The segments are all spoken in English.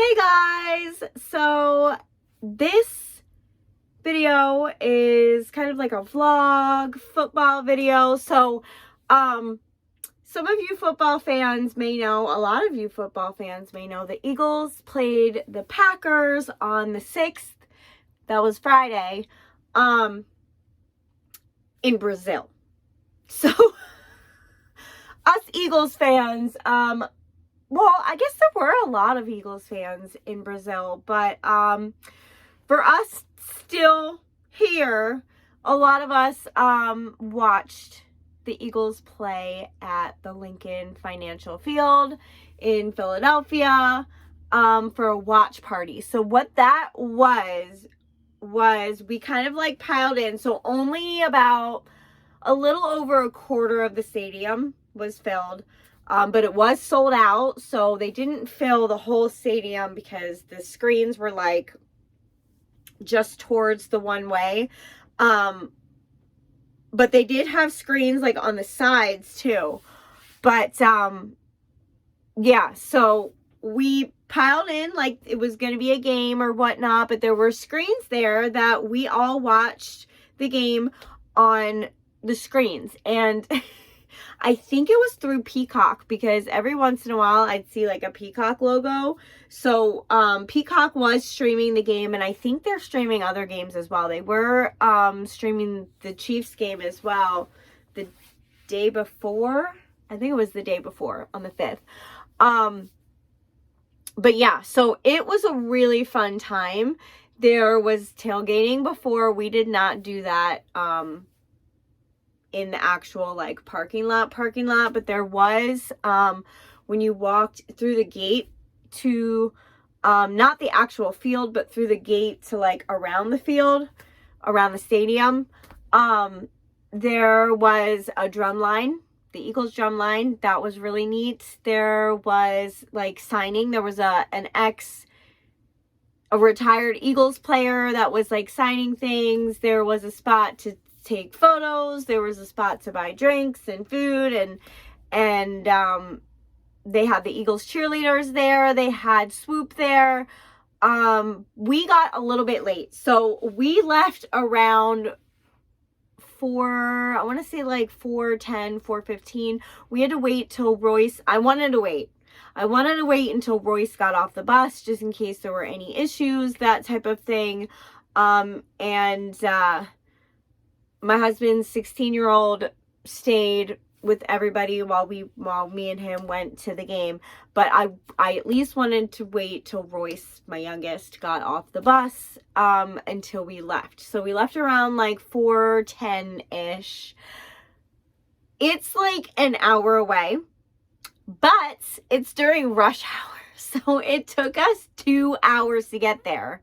Hey guys! So this video is kind of like a vlog football video. Um some of you football fans may know, a lot of you football fans may know, the Eagles played the Packers on the 6th. That was Friday. In Brazil. So us Eagles fans, well, I guess there were a lot of Eagles fans in Brazil, but for us still here, a lot of us watched the Eagles play at the Lincoln Financial Field in Philadelphia for a watch party. So what that was we kind of like piled in. So only about a little over a quarter of the stadium was filled. But it was sold out, so they didn't fill the whole stadium because the screens were like just towards the one way. But they did have screens like on the sides too. But yeah, so we piled in like it was going to be a game or whatnot, but there were screens there that we all watched the game on the screens. And I think it was through Peacock, because every once in a while I'd see like a Peacock logo. So Peacock was streaming the game, and I think they're streaming other games as well. They were streaming the Chiefs game as well the day before. I think it was the day before, on the 5th. But yeah, so it was a really fun time. There was tailgating before. We did not do that in the actual like parking lot, but there was when you walked through the gate to not the actual field, but through the gate to like around the field, around the stadium, there was a drum line, the Eagles drum line. That was really neat. There was like signing. There was a retired Eagles player that was like signing things. There was a spot to take photos. There was a spot to buy drinks and food, and they had the Eagles cheerleaders there. They had Swoop there. We got a little bit late, so we left around 4, I want to say like 4:10, 4:15. We had to wait till Royce. I wanted to wait until Royce got off the bus, just in case there were any issues, that type of thing. And my husband's 16-year-old stayed with everybody while me and him went to the game. But I at least wanted to wait till Royce, my youngest, got off the bus until we left. So we left around like 4:10-ish. It's like an hour away, but it's during rush hour. So it took us 2 hours to get there.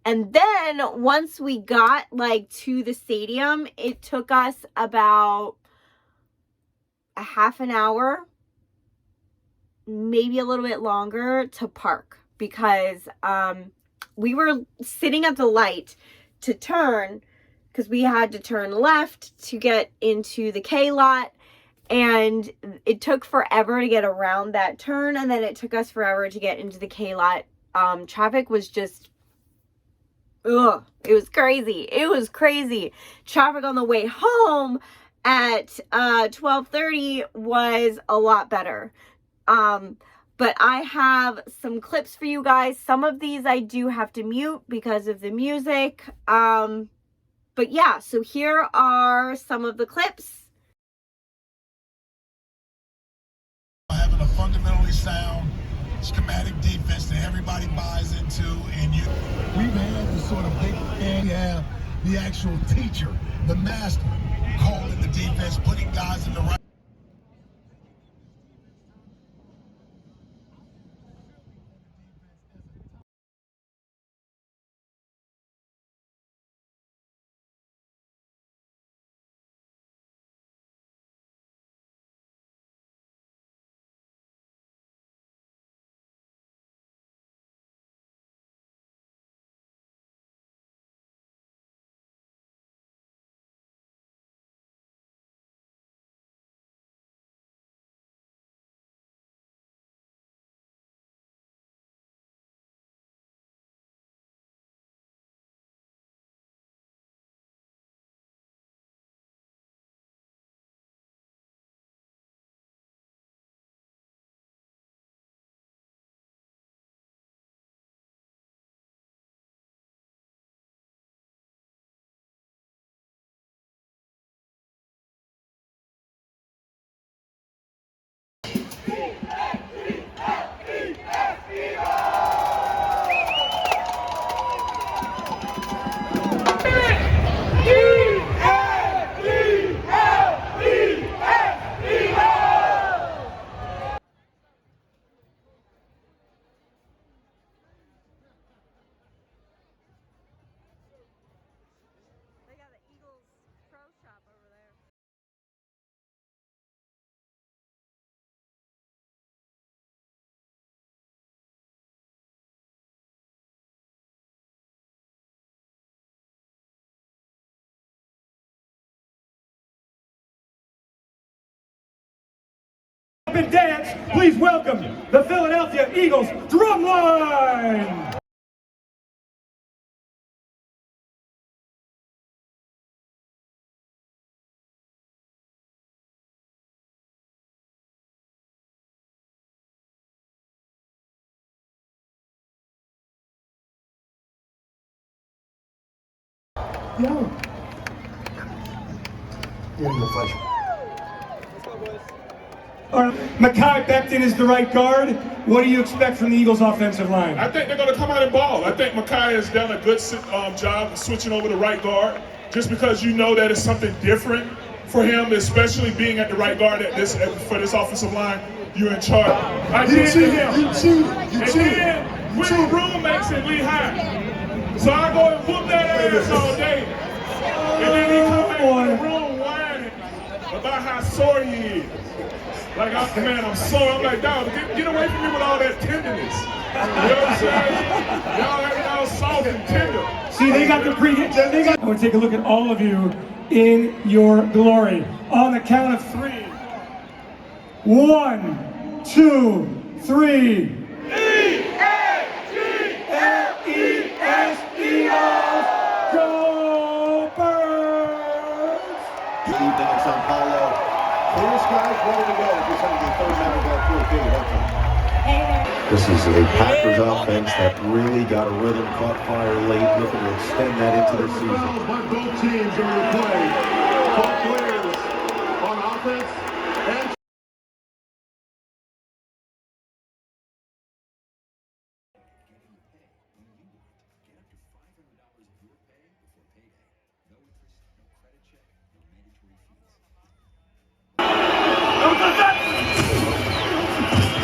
And then once we got like to the stadium, it took us about a half an hour, maybe a little bit longer, to park, because we were sitting at the light to turn, because we had to turn left to get into the K lot, and it took forever to get around that turn, and then it took us forever to get into the K lot. Traffic was just it was crazy. It was crazy. Traffic on the way home at 12:30 was a lot better. But I have some clips for you guys. Some of these I do have to mute because of the music. But yeah, so here are some of the clips. Having a fundamentally sound schematic defense that everybody buys into, and we've had the sort of big fan, have the actual teacher, the master, calling the defense, putting guys in the right up and dance, please welcome the Philadelphia Eagles drumline! Yo. My pleasure. All right, Mekhi Becton is the right guard. What do you expect from the Eagles offensive line? I think they're going to come out and ball. I think Mekhi has done a good job of switching over to right guard, just because you know that it's something different for him, especially being at the right guard for this offensive line. You're in charge. I did him. You cheated. And then we were roommates in Lehigh. So I go and whoop that ass all day. And then he come back in the room whining about how sore he is. Like, I'm sore. I'm like, dog, get away from me with all that tenderness. You know what I'm saying? Y'all acting all soft and tender. See, they got the pregame. I want to take a look at all of you in your glory. On the count of 3. 1, 2, 3. E-A-G-L-E-S Eagles! Go Birds! Good evening in Sao Paulo. Clear skies, ready to go. Just having the third down of that fourth game. This is a Packers offense that really got a rhythm, caught fire late, looking to extend that into the season. By both teams on the play. 12 players on offense and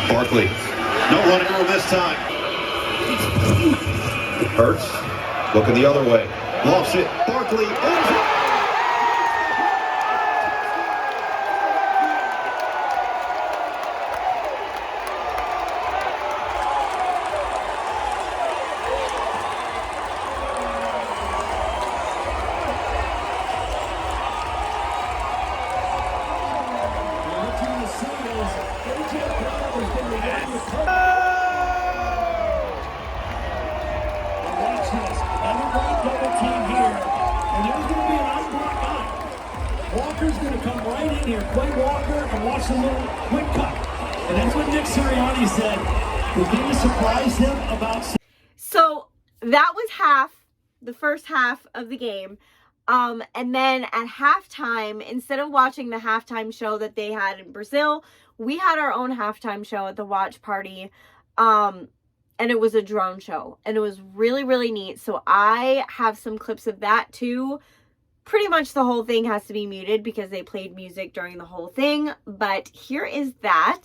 Barkley, no running room this time. Hurts, looking the other way. Lofts it, Barkley, Walker's going to come right in here, play Walker, and watch a little quick cut. And that's what Nick Sirianni said. The thing to surprise him about... So that was the first half of the game. And then at halftime, instead of watching the halftime show that they had in Brazil, we had our own halftime show at the watch party. And it was a drone show. And it was really, really neat. So I have some clips of that too. Pretty much the whole thing has to be muted because they played music during the whole thing. But here is that.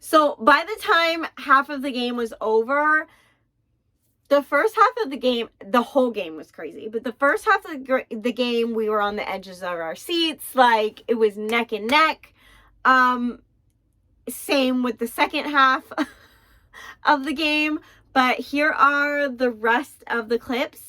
So by the time half of the game was over, the first half of the game, the whole game was crazy. But the first half of the game, we were on the edges of our seats. Like, it was neck and neck. Same with the second half of the game. But here are the rest of the clips.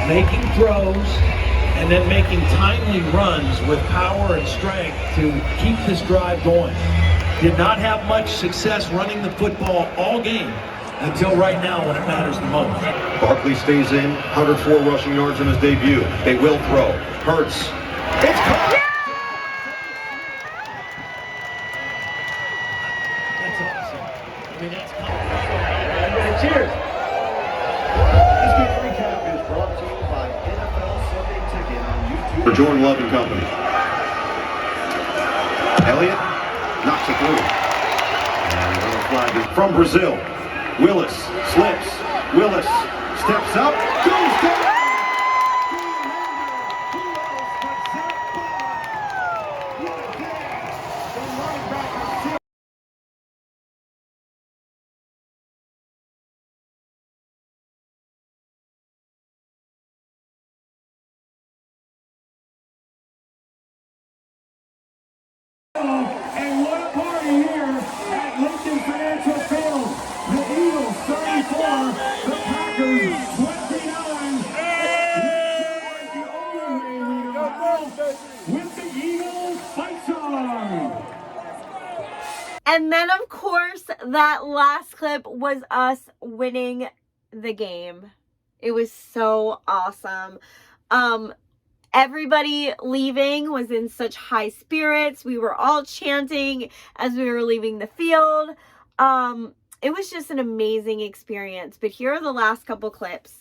Making throws and then making timely runs with power and strength to keep this drive going. Did not have much success running the football all game until right now when it matters the most. Barkley stays in, 104 rushing yards in his debut. They will throw. Hurts. It's caught. That's awesome. I mean, that's Cheers. This week's recap is brought to you by NFL Sunday Ticket on YouTube. For Jordan Love and Company. Elliott knocks it through. And another flag is from Brazil. Willis slips. Willis steps up. Goes down. And what a party here at Lincoln Financial Field. The Eagles 34, the Packers 29. The only way we know with the Eagles fight song. And then, of course, that last clip was us winning the game. It was so awesome. Everybody leaving was in such high spirits. We were all chanting as we were leaving the field. It was just an amazing experience. But here are the last couple clips.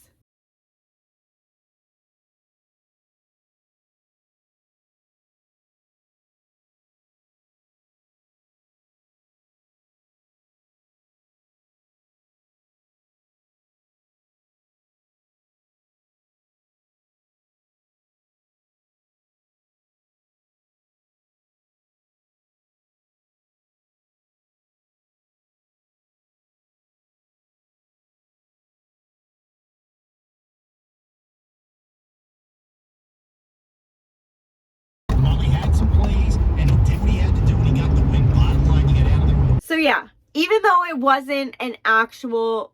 So yeah, even though it wasn't an actual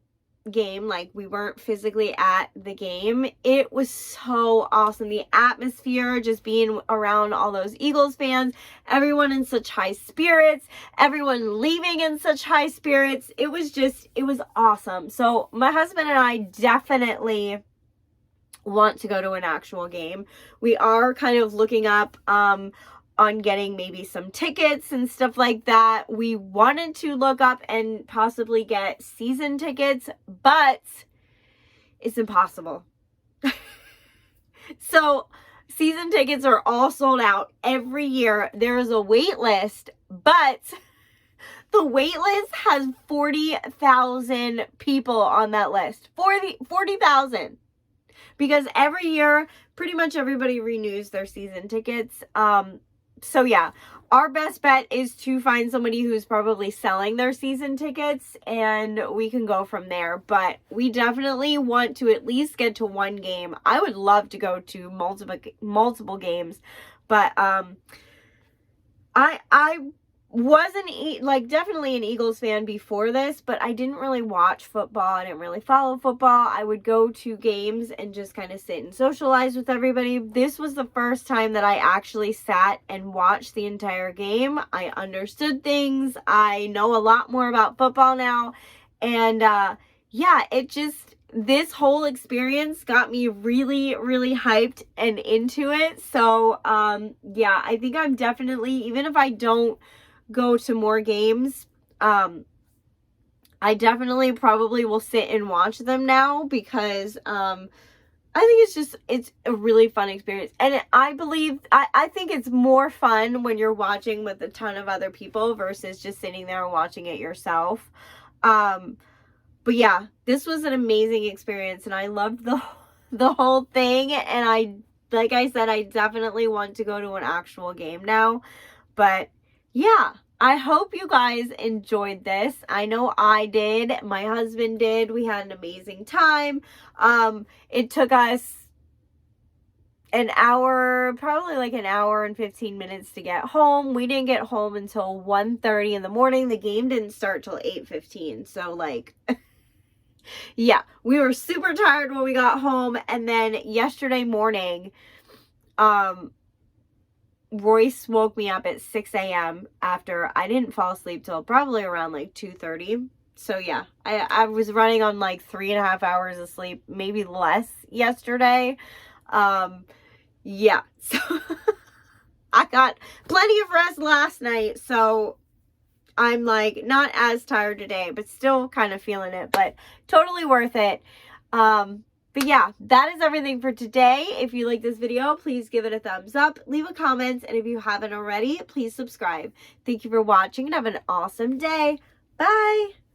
game, like we weren't physically at the game, it was so awesome. The atmosphere, just being around all those Eagles fans, everyone in such high spirits, everyone leaving in such high spirits. It was awesome. So my husband and I definitely want to go to an actual game. We are kind of looking up on getting maybe some tickets and stuff like that. We wanted to look up and possibly get season tickets, but it's impossible. So season tickets are all sold out every year. There is a wait list, but the wait list has 40,000 people on that list. 40,000. Because every year, pretty much everybody renews their season tickets. So yeah, our best bet is to find somebody who's probably selling their season tickets and we can go from there. But we definitely want to at least get to one game. I would love to go to multiple games, but I wasn't like definitely an Eagles fan before this, but I didn't really watch football. I didn't really follow football. I would go to games and just kind of sit and socialize with everybody. This was the first time that I actually sat and watched the entire game. I understood things. I know a lot more about football now. And yeah, this whole experience got me really, really hyped and into it. So yeah, I think I'm definitely, even if I don't go to more games, I definitely probably will sit and watch them now, because I think it's a really fun experience. And I think it's more fun when you're watching with a ton of other people versus just sitting there and watching it yourself. But yeah, this was an amazing experience, and I loved the whole thing. And like I said, I definitely want to go to an actual game now. But yeah, I hope you guys enjoyed this. I know I did. My husband did. We had an amazing time. It took us an hour, probably like an hour and 15 minutes to get home. We didn't get home until 1:30 in the morning. The game didn't start till 8:15. So like, yeah, we were super tired when we got home. And then yesterday morning, Royce woke me up at 6 a.m. after I didn't fall asleep till probably around like 2:30. So yeah, I was running on like 3.5 hours of sleep, maybe less yesterday. Yeah, so I got plenty of rest last night, so I'm like not as tired today, but still kind of feeling it, but totally worth it. But yeah, that is everything for today. If you like this video, please give it a thumbs up, leave a comment, and if you haven't already, please subscribe. Thank you for watching and have an awesome day. Bye!